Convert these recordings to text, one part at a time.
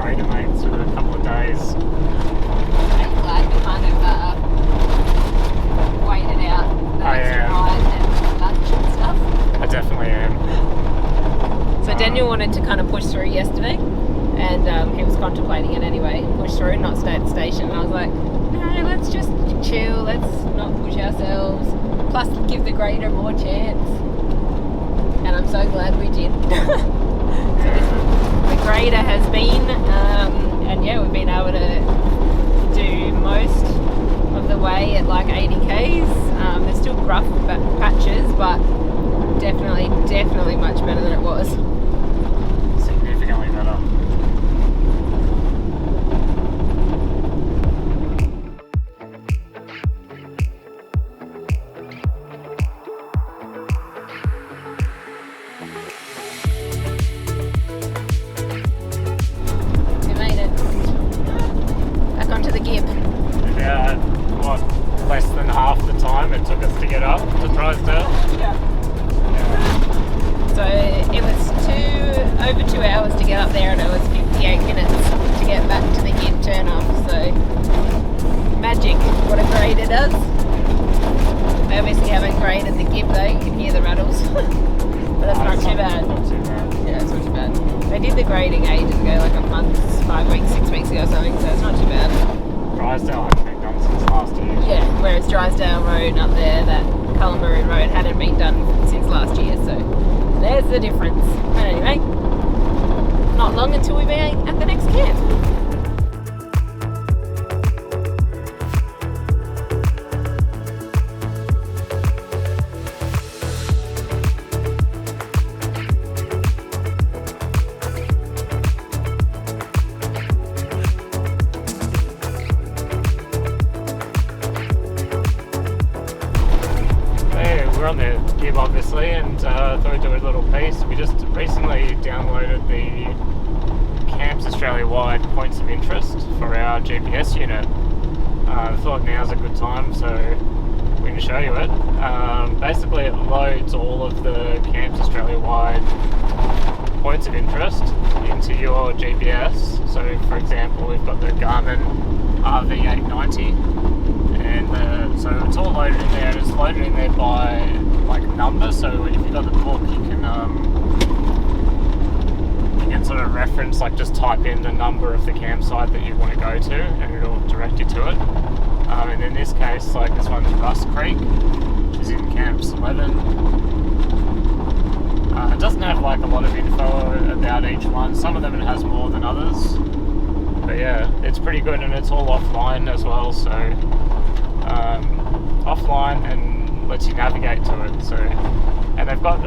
later, mate. It's been a couple of days. I'm glad we kind of waited out the extra ride and lunch and stuff. I definitely am. So Daniel wanted to kind of push through yesterday, and he was contemplating it anyway, push through, not stay at the station. And I was like, no, let's just chill, let's not push ourselves, plus give the grader more chance. And I'm so glad we did. The grader has been, and yeah, we've been able to do most of the way at like 80 k's. There's still rough patches, but definitely much better than it was. Significantly better. We made it. Back onto the Gibb. Yeah, what, less than half the time it took us to get up to Drysdale? Yeah. So it was over 2 hours to get up there, and it was 58 minutes to get back to the Gibb turn off. So magic, what a grader does. They obviously haven't graded the Gibb though, you can hear the rattles. But that's not too bad. Not too bad. Yeah, it's not too bad. They did the grading ages ago, like a month, 5 weeks, 6 weeks ago or something, so it's not too bad. Drysdale hasn't been done since last year. Yeah, whereas Drysdale Road up there, that Ellenbrae Road, hadn't been done since last year, so there's the difference. But anyway, not long until we'll be at the next camp. We're on the Gibb obviously, and thought we'd do a little piece. We just recently downloaded the Camps Australia-wide points of interest for our GPS unit. I thought now's a good time, so we can show you it. Basically it loads all of the Camps Australia-wide points of interest into your GPS. So for example, we've got the Garmin RV890, and so it's all loaded in there, and it's loaded in there by like number. So if you've got the book, you can sort of reference, like just type in the number of the campsite that you want to go to, and it'll direct you to it. And in this case, like this one's Rust Creek, which is in Camps 11. It doesn't have like a lot of info about each one. Some of them it has more than others. But yeah, it's pretty good, and it's all offline as well, so offline and lets you navigate to it. So, and they've got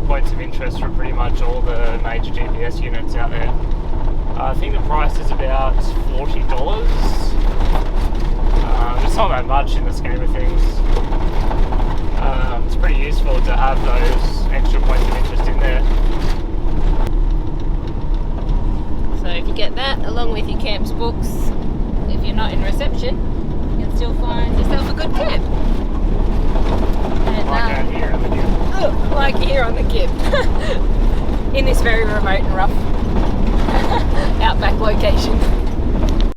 points of interest for pretty much all the major GPS units out there. I think the price is about $40. It's not that much in the scheme of things. It's pretty useful to have those extra points of interest in there. So if you get that along with your camp's books, if you're not in reception, you can still find yourself a good camp. And, Like out here on the Gibb. like here on the Gibb. In this very remote and rough outback location.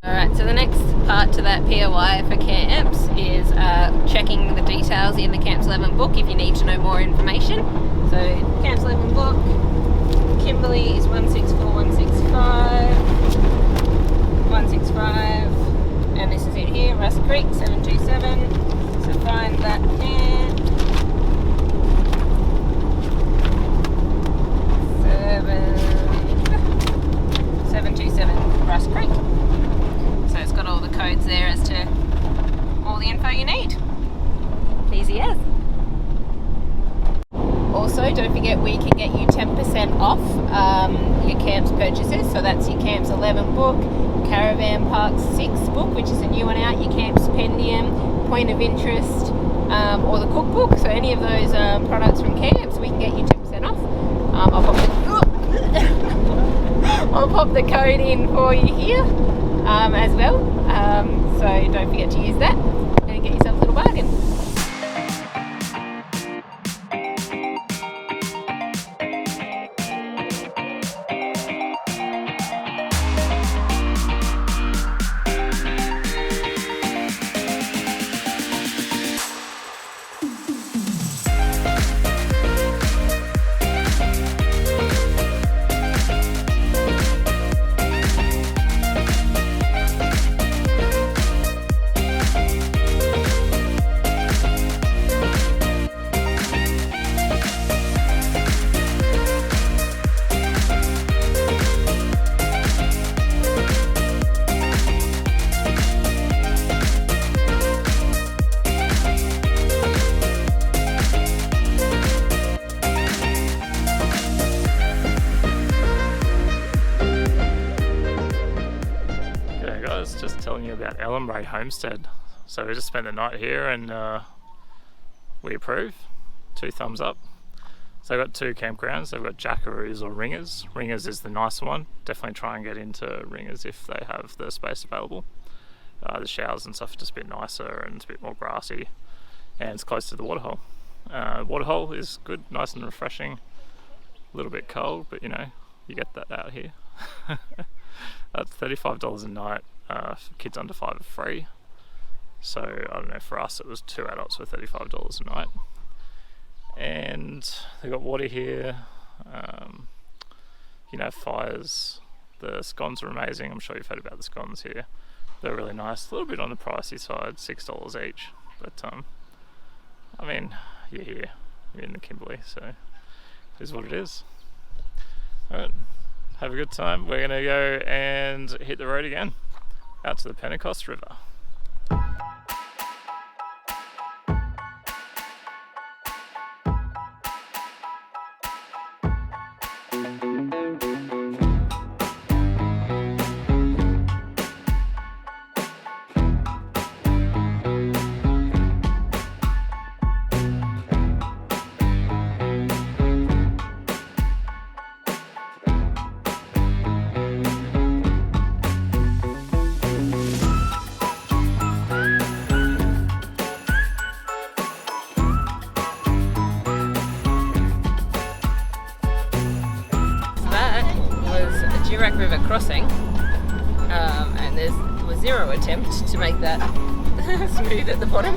Alright, so the next part to that POI for camps is checking the details in the Camps 11 book if you need to know more information. So Camps 11 book, Kimberley is 165, and this is it here, Rust Creek 727. So find that camp. 727 Rust Creek. So it's got all the codes there as to all the info you need. Easy as. Also, don't forget we can get you 10% off your camps purchases. So that's your Camps 11 book, Caravan Park 6 book, which is a new one out, your Camps Pendium, Point of Interest, or the cookbook. So any of those products from camps, we can get you 10% off. I'll pop the code in for you here as well. So don't forget to use that and get yourself a little bargain. Ellenbrae homestead. So we just spent the night here and we approve. 2 thumbs up. So they've got 2 campgrounds. They've got jackaroos or ringers. Ringers is the nicer one. Definitely try and get into ringers if they have the space available. The showers and stuff are just a bit nicer and it's a bit more grassy, and it's close to the waterhole. Waterhole is good, nice and refreshing. A little bit cold, but you know, you get that out here. That's $35 a night. For kids under 5 are free. So I don't know, for us it was 2 adults for $35 a night. And they've got water here. You know, fires. The scones are amazing. I'm sure you've heard about the scones here. They're really nice. A little bit on the pricey side, $6 each. But I mean, you're here. You're in the Kimberley, so it is what it is. Alright, have a good time. We're going to go and hit the road again, out to the Pentecost River. Gibb River crossing, and there was 0 attempt to make that smooth at the bottom,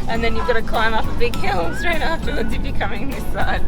and then you've got to climb up a big hill straight afterwards if you're coming this side.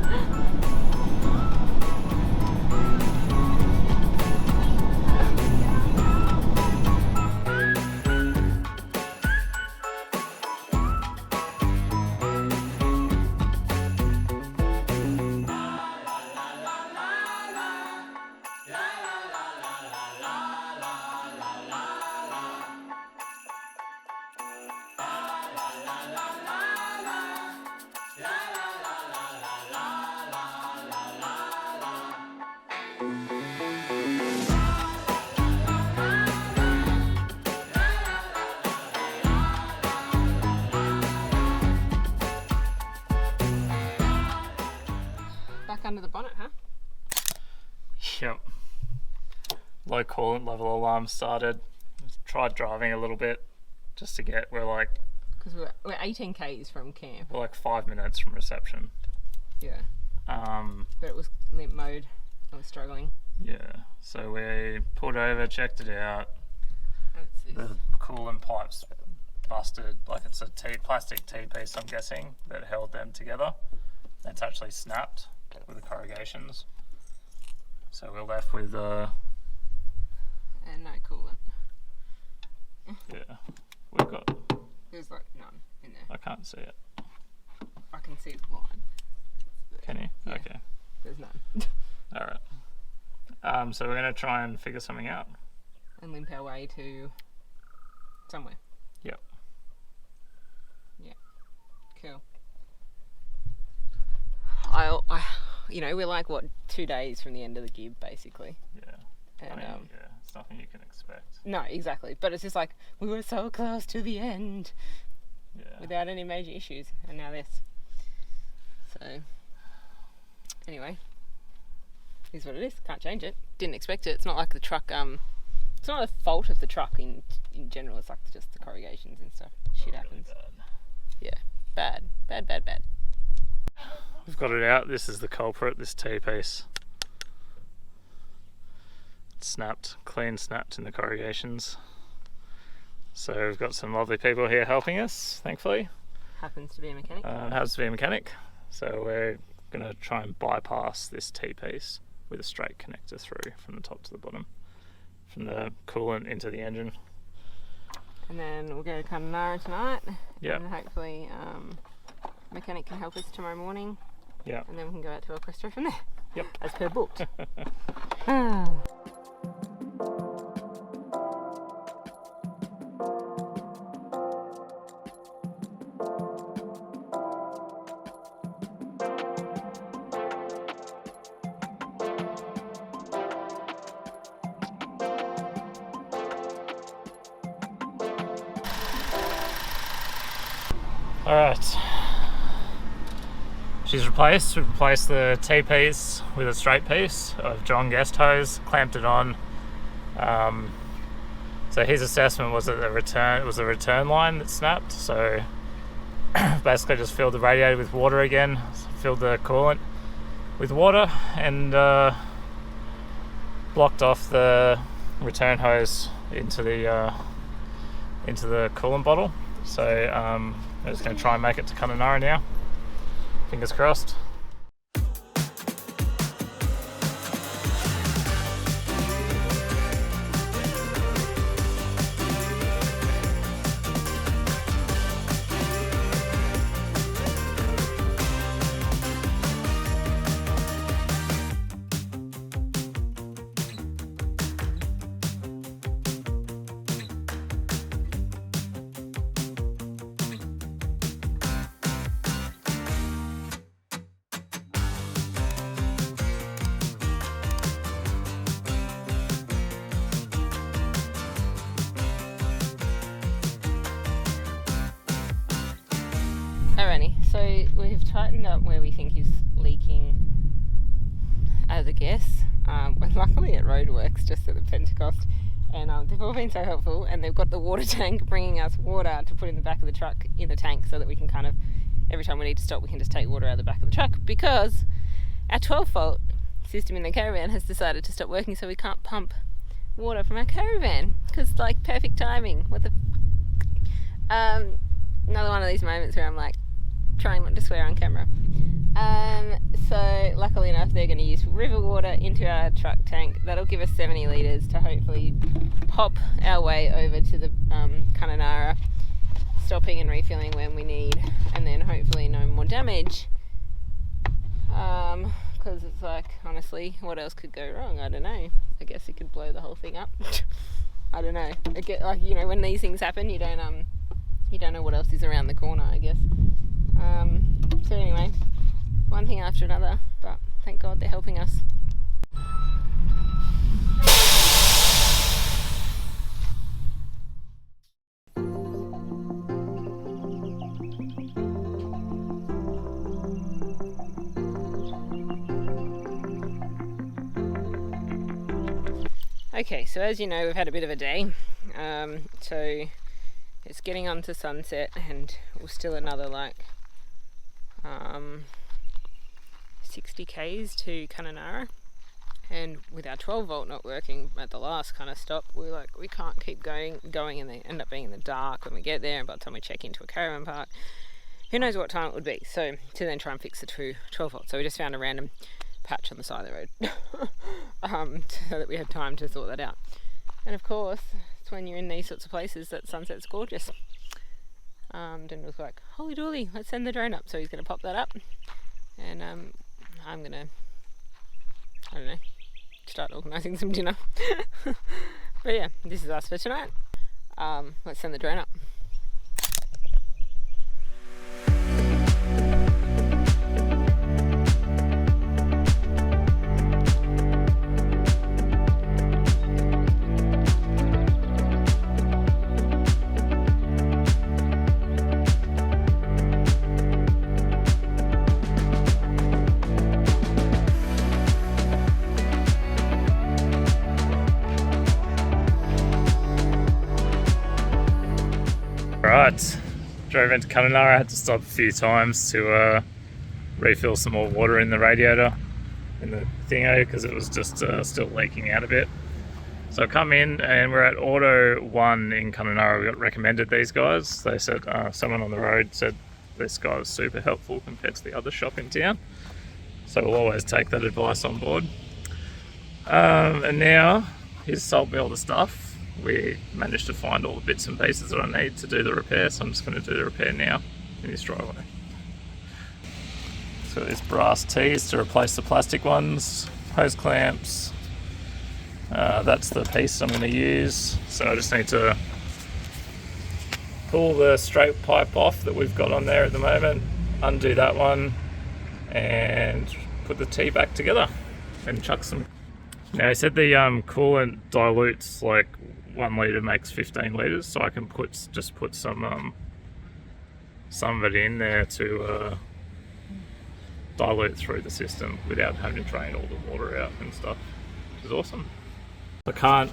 Under the bonnet, huh? Yep. Low coolant level alarm started. Tried driving a little bit just to get, Because we're 18 k's from camp. We're like 5 minutes from reception. Yeah. But it was limp mode. I was struggling. Yeah. So we pulled over, checked it out. The coolant pipes busted. Like it's a plastic T-piece, I'm guessing, that held them together. It's actually snapped with the corrugations. So we're left with and no coolant. Yeah, we've got. There's like none in there. I can't see it. I can see the line. Can you? Yeah. Okay. There's none. Alright. So we're gonna try and figure something out. And limp our way to somewhere. Yep. Yeah. Cool. You know, we're like, what, 2 days from the end of the Gibb, basically. Yeah. And, yeah, it's nothing you can expect. No, exactly. But it's just like, we were so close to the end. Yeah. Without any major issues. And now this. So, anyway. Is what it is. Can't change it. Didn't expect it. It's not like the truck, it's not a fault of the truck in general. It's like just the corrugations and stuff. Shit happens. Really bad. Yeah. Bad. Bad, bad, bad. We've got it out. This is the culprit, this T-piece. It's snapped, clean snapped in the corrugations. So we've got some lovely people here helping us, thankfully. Happens to be a mechanic. Happens to be a mechanic. So we're going to try and bypass this T-piece with a straight connector through from the top to the bottom, from the coolant into the engine. And then we'll go to Kununurra tonight. Yeah. And hopefully mechanic can help us tomorrow morning. Yeah. And then we can go out to Questro from there. Yep. As per booked. Alright. She's replaced. We've replaced the T-piece with a straight piece of John Guest hose, clamped it on. So his assessment was that it was a return line that snapped, so basically just filled the radiator with water again, filled the coolant with water, and blocked off the return hose into the coolant bottle. So I'm just going to try and make it to Kununurra now. Fingers crossed. Alrighty, so we've tightened up where we think he's leaking as a guess. We're luckily at Roadworks just at the Pentecost, and they've all been so helpful, and they've got the water tank bringing us water to put in the back of the truck in the tank so that we can kind of, every time we need to stop, we can just take water out of the back of the truck, because our 12-volt system in the caravan has decided to stop working, so we can't pump water from our caravan, because like perfect timing. What the another one of these moments where I'm like trying not to swear on camera. So luckily enough, they're going to use river water into our truck tank. That'll give us 70 litres to hopefully pop our way over to the Kununurra, stopping and refilling when we need, and then hopefully no more damage. Because it's like, honestly, what else could go wrong? I don't know. I guess it could blow the whole thing up. I don't know. Like, you know, when these things happen, you don't know what else is around the corner, I guess. So anyway, one thing after another, but thank God they're helping us. Okay, so as you know, we've had a bit of a day. So it's getting on to sunset, and we're still another like 60 k's to Kununurra, and with our 12-volt not working at the last kind of stop, we're like, we can't keep going, and they end up being in the dark when we get there, and by the time we check into a caravan park, who knows what time it would be. So to then try and fix the 12-volt, so we just found a random patch on the side of the road so that we had time to sort that out. And of course, it's when you're in these sorts of places that sunset's gorgeous. And it was like, holy dooly, let's send the drone up. So he's going to pop that up, and I'm going to, I don't know, start organising some dinner. But yeah, this is us for tonight. Let's send the drone up. Right, drove into Kununurra. I had to stop a few times to refill some more water in the radiator in the thingo, because it was just still leaking out a bit. So I come in, and we're at Auto 1 in Kununurra. We got recommended these guys. They said, someone on the road said this guy was super helpful compared to the other shop in town. So we'll always take that advice on board. And now he's sold me all the stuff. We managed to find all the bits and pieces that I need to do the repair, so I'm just going to do the repair now in this driveway. So these brass tees to replace the plastic ones, hose clamps, that's the piece I'm going to use. So I just need to pull the straight pipe off that we've got on there at the moment, undo that one, and put the tee back together and chuck some. Now he said the coolant dilutes like 1 litre makes 15 litres, so I can just put some some of it in there to dilute through the system without having to drain all the water out and stuff, which is awesome. I can't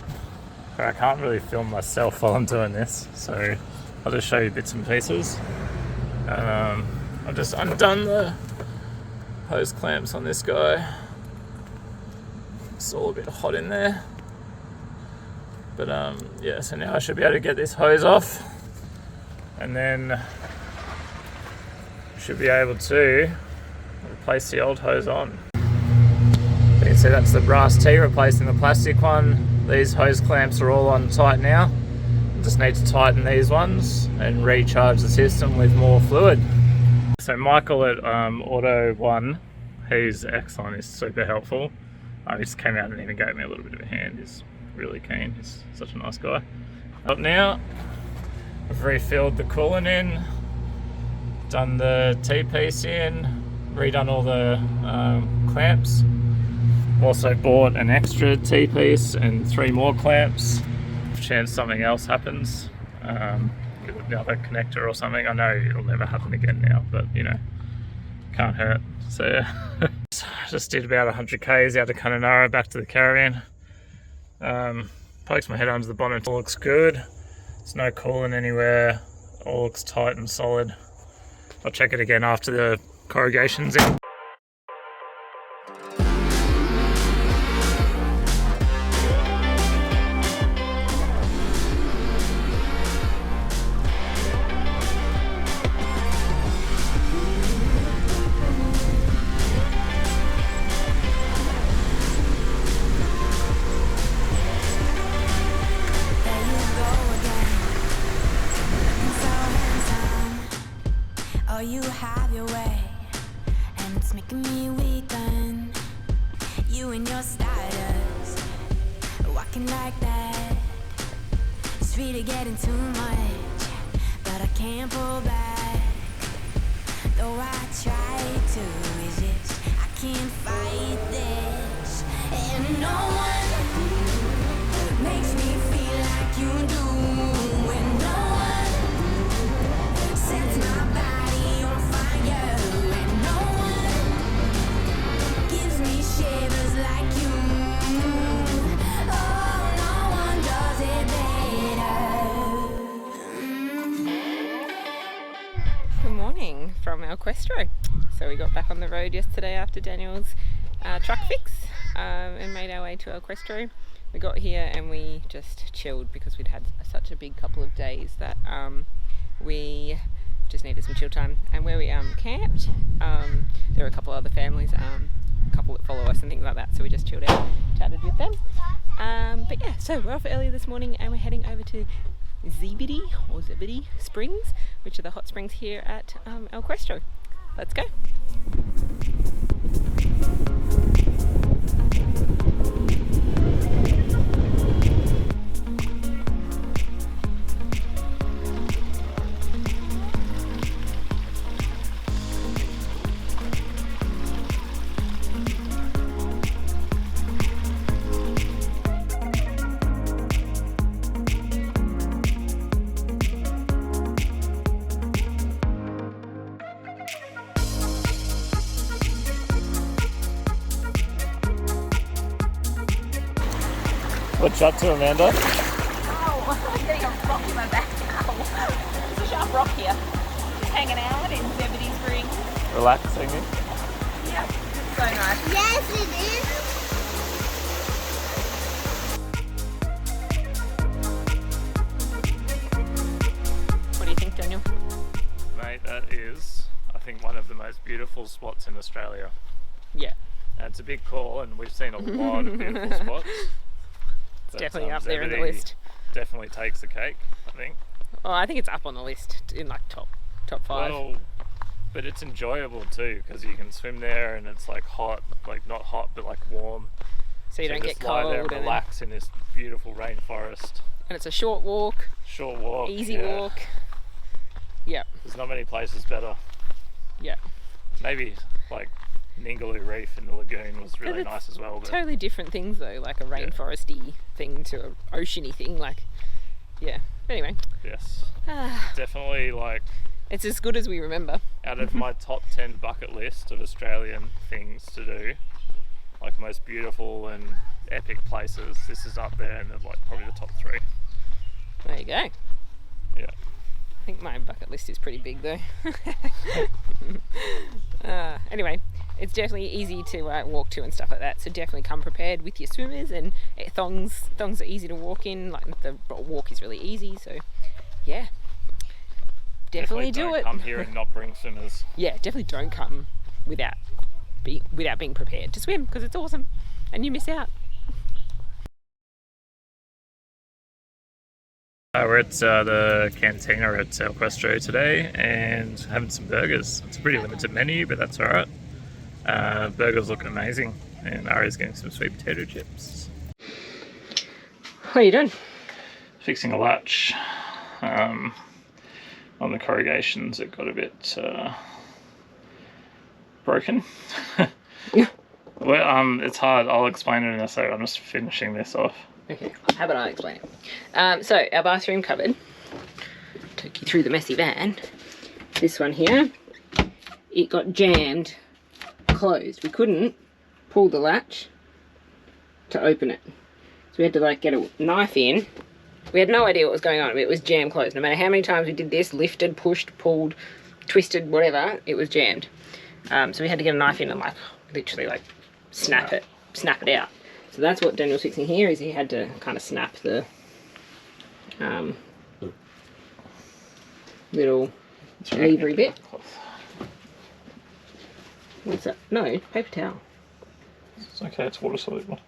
really film myself while I'm doing this, so I'll just show you bits and pieces. I've just undone the hose clamps on this guy. It's all a bit hot in there, but yeah, so now I should be able to get this hose off, and then should be able to replace the old hose on. You can see that's the brass T replacing the plastic one. These hose clamps are all on tight now. Just need to tighten these ones and recharge the system with more fluid. So Michael at Auto One, he's excellent, he's super helpful. He just came out and even gave me a little bit of a hand. He's really keen, he's such a nice guy. Up now, I've refilled the coolant in, done the T-piece in, redone all the clamps. Also bought an extra T-piece and 3 more clamps. Chance something else happens with another connector or something. I know it'll never happen again now, but you know, can't hurt. So yeah. Just did about 100 k's out of Kununurra back to the caravan. Poked my head under the bonnet. All looks good. There's no coolant anywhere. All looks tight and solid. I'll check it again after the corrugation's in. You have your way, and it's making me weaken. You and your status, walking like that. It's really getting too much, but I can't pull back. Though I try to resist, I can't fight this. And no one makes me feel like you do. When no one sets my body on fire, and no one gives me shivers like you. Oh, no one does it better. Good morning from our Questro. So we got back on the road yesterday after Daniel's truck fix and made our way to our Questro. We got here and we just chilled because we'd had such a big couple of days that we just needed some chill time. And where we camped, there were a couple of other families, a couple that follow us and things like that, so we just chilled out, chatted with them. But yeah, so we're off early this morning and we're heading over to Zebedee Springs, which are the hot springs here at El Questro. Let's go. What's up to Amanda? Oh, I'm getting a rock in my back now. There's a sharp rock here. Just hanging out in Zebedee Springs. Relaxing. Yeah, it's so nice. Yes, it is. What do you think, Daniel? Mate, that is, I think, one of the most beautiful spots in Australia. Yeah, And it's a big call, and we've seen a lot of beautiful spots. it's definitely up there in the Zebedee list. Definitely takes the cake, I think. Oh, I think it's up on the list in like top 5. Well, but it's enjoyable too, because you can swim there and it's like hot, like not hot, but like warm. So you don't get just lie cold there and and relax in this beautiful rainforest. it's a short walk, Short walk. easy yeah. walk. Yep, There's not many places better. yep. Maybe like Ningaloo Reef in the lagoon was really it's nice as well. But Totally different things though, like a rainforesty thing to an oceany thing. Like, yeah. Anyway, yes, definitely like It's as good as we remember. Out of my top 10 bucket list of Australian things to do, like most beautiful and epic places, this is up there and like probably the top 3. There you go. Yeah. I think my bucket list is pretty big though. Anyway, it's definitely easy to walk to and stuff like that, so definitely come prepared with your swimmers, and thongs are easy to walk in, like the walk is really easy, so yeah, definitely do it. Come here and not bring swimmers. Yeah, definitely don't come without being prepared to swim, because it's awesome and you miss out. We're at the Cantina at Questro today and having some burgers. It's a pretty limited menu, but that's alright. Burgers look amazing, and Ari's getting some sweet potato chips. What are you doing? Fixing a latch on the corrugations. It got a bit broken. Yeah. Well, it's hard. I'll explain it in a second. I'm just finishing this off. Okay, how about I explain it? So, our bathroom cupboard, took you through the messy van. This one here, it got jammed, closed. We couldn't pull the latch to open it. So we had to like get a knife in. We had no idea what was going on. It was jam closed. No matter how many times we did this, lifted, pushed, pulled, twisted, whatever, it was jammed. So we had to get a knife in and like literally like snap it out. So that's what Daniel's fixing here, is he had to kind of snap the little levery bit. What's that? No, paper towel. It's okay, it's water soluble.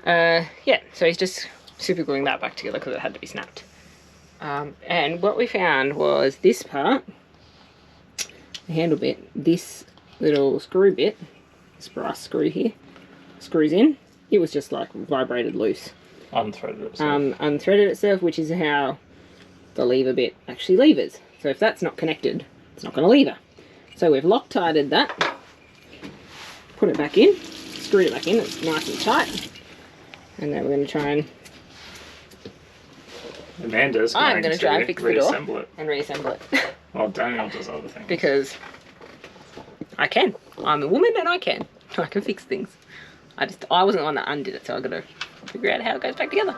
Yeah, so he's just super gluing that back together because it had to be snapped. And what we found was this part, the handle bit, this little screw bit, this brass screw here, screws in. It was just like vibrated loose. Unthreaded itself. Unthreaded itself, which is how the lever bit actually levers. So if that's not connected, it's not going to lever. So we've Loctited that, put it back in, screwed it back in, it's nice and tight. And then we're going to try and... Amanda's I'm going to try and fix the door and reassemble it. Well, Daniel does other things. Because I can. I'm a woman and I can fix things. I wasn't the one that undid it, so I've got to figure out how it goes back together.